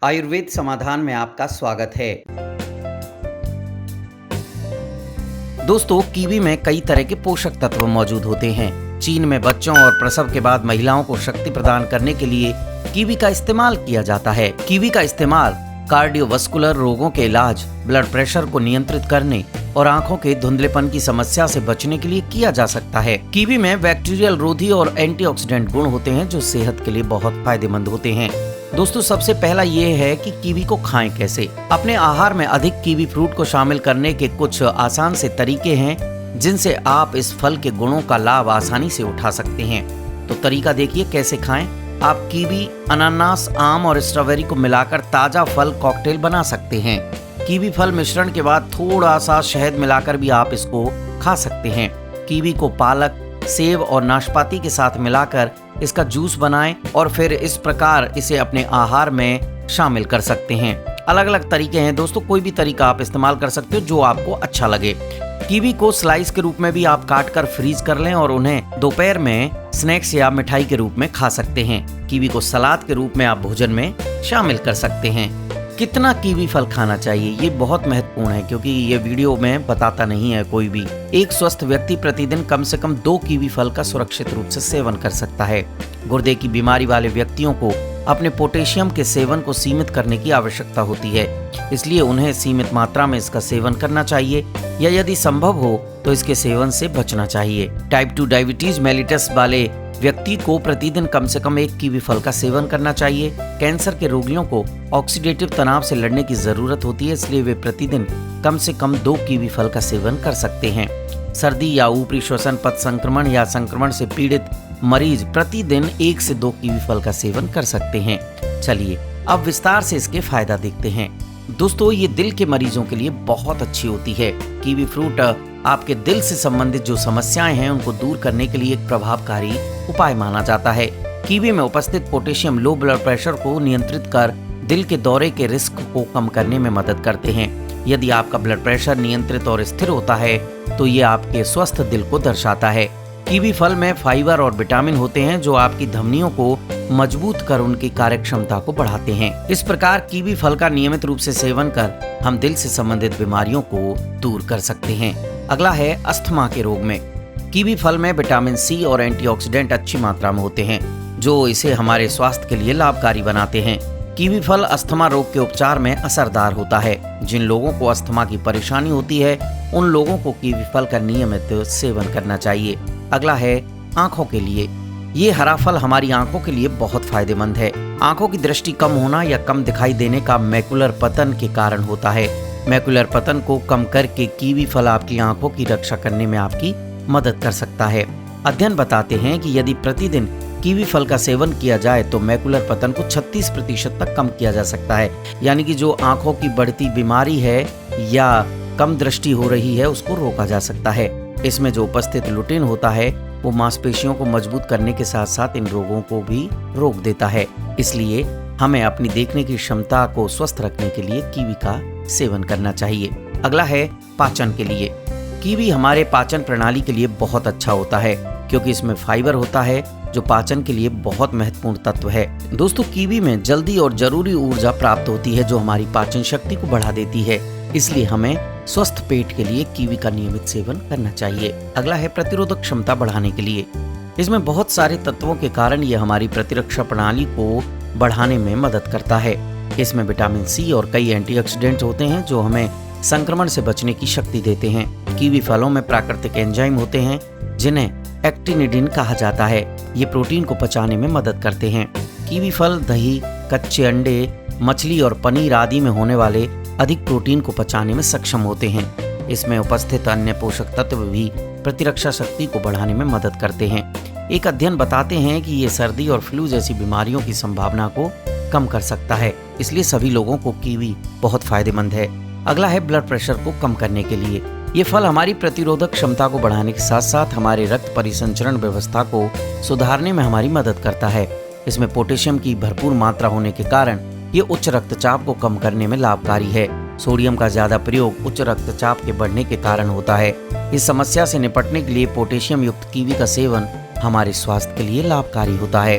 आयुर्वेद समाधान में आपका स्वागत है। दोस्तों, कीवी में कई तरह के पोषक तत्व मौजूद होते हैं। चीन में बच्चों और प्रसव के बाद महिलाओं को शक्ति प्रदान करने के लिए कीवी का इस्तेमाल किया जाता है। कीवी का इस्तेमाल कार्डियोवास्कुलर रोगों के इलाज, ब्लड प्रेशर को नियंत्रित करने और आंखों के धुंधलेपन की समस्या से बचने के लिए किया जा सकता है। कीवी में बैक्टीरियल रोधी और एंटीऑक्सीडेंट गुण होते हैं जो सेहत के लिए बहुत फायदेमंद होते हैं। दोस्तों, सबसे पहला ये है कि कीवी को खाएं कैसे। अपने आहार में अधिक कीवी फ्रूट को शामिल करने के कुछ आसान से तरीके हैं जिनसे आप इस फल के गुणों का लाभ आसानी से उठा सकते हैं। तो तरीका देखिए कैसे खाएं। आप कीवी, अनानास, आम और स्ट्रॉबेरी को मिलाकर ताजा फल कॉकटेल बना सकते हैं। कीवी फल मिश्रण के बाद थोड़ा सा शहद मिलाकर भी आप इसको खा सकते हैं। कीवी को पालक, सेब और नाशपाती के साथ मिलाकर इसका जूस बनाएं और फिर इस प्रकार इसे अपने आहार में शामिल कर सकते हैं। अलग अलग तरीके हैं दोस्तों, कोई भी तरीका आप इस्तेमाल कर सकते हो जो आपको अच्छा लगे। कीवी को स्लाइस के रूप में भी आप काट कर फ्रीज कर लें और उन्हें दोपहर में स्नैक्स या मिठाई के रूप में खा सकते हैं। कीवी को सलाद के रूप में आप भोजन में शामिल कर सकते हैं। कितना कीवी फल खाना चाहिए, ये बहुत महत्वपूर्ण है क्योंकि ये वीडियो में बताता नहीं है कोई भी। एक स्वस्थ व्यक्ति प्रतिदिन कम से कम 2 कीवी फल का सुरक्षित रूप से सेवन कर सकता है। गुर्दे की बीमारी वाले व्यक्तियों को अपने पोटेशियम के सेवन को सीमित करने की आवश्यकता होती है, इसलिए उन्हें सीमित मात्रा में इसका सेवन करना चाहिए या यदि संभव हो तो इसके सेवन से बचना चाहिए। टाइप 2 डायबिटीज मेलिटस वाले व्यक्ति को प्रतिदिन कम से कम 1 कीवी फल का सेवन करना चाहिए। कैंसर के रोगियों को ऑक्सीडेटिव तनाव से लड़ने की जरूरत होती है, इसलिए वे प्रतिदिन कम से कम 2 कीवी फल का सेवन कर सकते हैं। सर्दी या ऊपरी श्वसन पथ संक्रमण या संक्रमण से पीड़ित मरीज प्रतिदिन 1 से 2 कीवी फल का सेवन कर सकते हैं। चलिए अब विस्तार से इसके फायदा देखते हैं। दोस्तों, ये दिल के मरीजों के लिए बहुत अच्छी होती है। कीवी फ्रूट आपके दिल से संबंधित जो समस्याएं हैं उनको दूर करने के लिए एक प्रभावकारी उपाय माना जाता है। कीवी में उपस्थित पोटेशियम लो ब्लड प्रेशर को नियंत्रित कर दिल के दौरे के रिस्क को कम करने में मदद करते हैं। यदि आपका ब्लड प्रेशर नियंत्रित और स्थिर होता है तो ये आपके स्वस्थ दिल को दर्शाता है। कीवी फल में फाइबर और विटामिन होते हैं जो आपकी धमनियों को मजबूत कर उनकी कार्यक्षमता को बढ़ाते हैं। इस प्रकार कीवी फल का नियमित रूप से सेवन कर हम दिल से संबंधित बीमारियों को दूर कर सकते हैं। अगला है अस्थमा के रोग में। कीवी फल में विटामिन सी और एंटीऑक्सीडेंट अच्छी मात्रा में होते हैं जो इसे हमारे स्वास्थ्य के लिए लाभकारी बनाते हैं। कीवी फल अस्थमा रोग के उपचार में असरदार होता है। जिन लोगों को अस्थमा की परेशानी होती है उन लोगों को कीवी फल का नियमित सेवन करना चाहिए। अगला है आंखों के लिए। ये हरा फल हमारी आंखों के लिए बहुत फायदेमंद है। आंखों की दृष्टि कम होना या कम दिखाई देने का मैकुलर पतन के कारण होता है। मैकुलर पतन को कम करके कीवी फल आपकी आंखों की रक्षा करने में आपकी मदद कर सकता है। अध्ययन बताते हैं कि यदि प्रतिदिन कीवी फल का सेवन किया जाए तो मैकुलर पतन को 36% तक कम किया जा सकता है। यानी कि जो आंखों की बढ़ती बीमारी है या कम दृष्टि हो रही है उसको रोका जा सकता है। इसमें जो उपस्थित लुटेन होता है वो मांसपेशियों को मजबूत करने के साथ साथ इन रोगों को भी रोक देता है। इसलिए हमें अपनी देखने की क्षमता को स्वस्थ रखने के लिए कीवी का सेवन करना चाहिए। अगला है पाचन के लिए। कीवी हमारे पाचन प्रणाली के लिए बहुत अच्छा होता है क्योंकि इसमें फाइबर होता है जो पाचन के लिए बहुत महत्वपूर्ण तत्व है। दोस्तों, कीवी में जल्दी और जरूरी ऊर्जा प्राप्त होती है जो हमारी पाचन शक्ति को बढ़ा देती है, इसलिए हमें स्वस्थ पेट के लिए कीवी का नियमित सेवन करना चाहिए। अगला है प्रतिरोधक क्षमता बढ़ाने के लिए। इसमें बहुत सारे तत्वों के कारण यह हमारी प्रतिरक्षा प्रणाली को बढ़ाने में मदद करता है। इसमें विटामिन सी और कई एंटीऑक्सीडेंट होते हैं जो हमें संक्रमण से बचने की शक्ति देते हैं। कीवी फलों में प्राकृतिक एंजाइम होते हैं जिन्हें एक्टिनिडिन कहा जाता है। ये प्रोटीन को पचाने में मदद करते हैं। कीवी फल दही, कच्चे अंडे, मछली और पनीर आदि में होने वाले अधिक प्रोटीन को पचाने में सक्षम होते हैं। इसमें उपस्थित अन्य पोषक तत्व भी प्रतिरक्षा शक्ति को बढ़ाने में मदद करते हैं। एक अध्ययन बताते हैं कि ये सर्दी और फ्लू जैसी बीमारियों की संभावना को कम कर सकता है, इसलिए सभी लोगों को कीवी बहुत फायदेमंद है। अगला है ब्लड प्रेशर को कम करने के लिए। ये फल हमारी प्रतिरोधक क्षमता को बढ़ाने के साथ साथ हमारे रक्त परिसंचरण व्यवस्था को सुधारने में हमारी मदद करता है। इसमें पोटेशियम की भरपूर मात्रा होने के कारण ये उच्च रक्तचाप को कम करने में लाभकारी है। सोडियम का ज्यादा प्रयोग उच्च रक्तचाप के बढ़ने के कारण होता है। इस समस्या से निपटने के लिए पोटेशियम युक्त कीवी का सेवन हमारे स्वास्थ्य के लिए लाभकारी होता है।